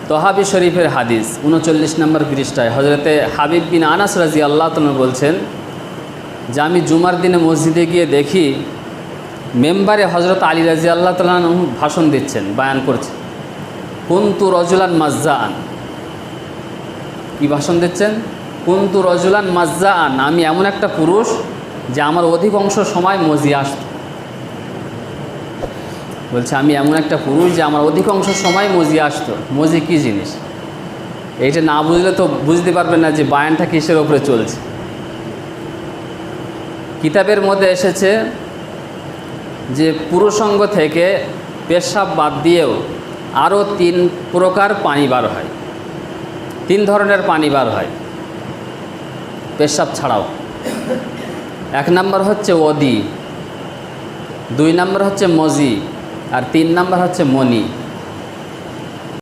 Tahawi শরীফের হাদিস 39 নম্বর পৃষ্ঠায় হজরতে হাবিব বিন আনাস রাদিয়াল্লাহু তাআলা বলছেন যে আমি জুমার দিনে মসজিদে গিয়ে দেখি মেম্বারে হজরত আলী রাদিয়াল্লাহু তাআলা ভাষণ দিচ্ছেন, বায়ান করছেন। কুনতু রজুলান মাজ্জাআন, কি ভাষণ দিচ্ছেন? কুনতু রজুলান মাজ্জাআন, আমি এমন একটা পুরুষ যে আমার অধিকাংশ সময় মজি আসত। বলছে আমি এমন একটা পুরুষ যে আমার অধিকাংশ সময় মজি আসতো। মজি কী জিনিস এইটা না বুঝলে তো বুঝতে পারবেন না যে বায়ানটা কিসের ওপরে চলছে। কিতাবের মধ্যে এসেছে যে পুরুষাঙ্গ থেকে পেশাব বাদ দিয়েও আরও 3 প্রকার পানি বার হয়, 3 ধরনের পানি বার হয় পেশাব ছাড়াও। 1 নম্বর হচ্ছে ওদি, 2 নম্বর হচ্ছে মজি, আর 3 নম্বর হচ্ছে মনি।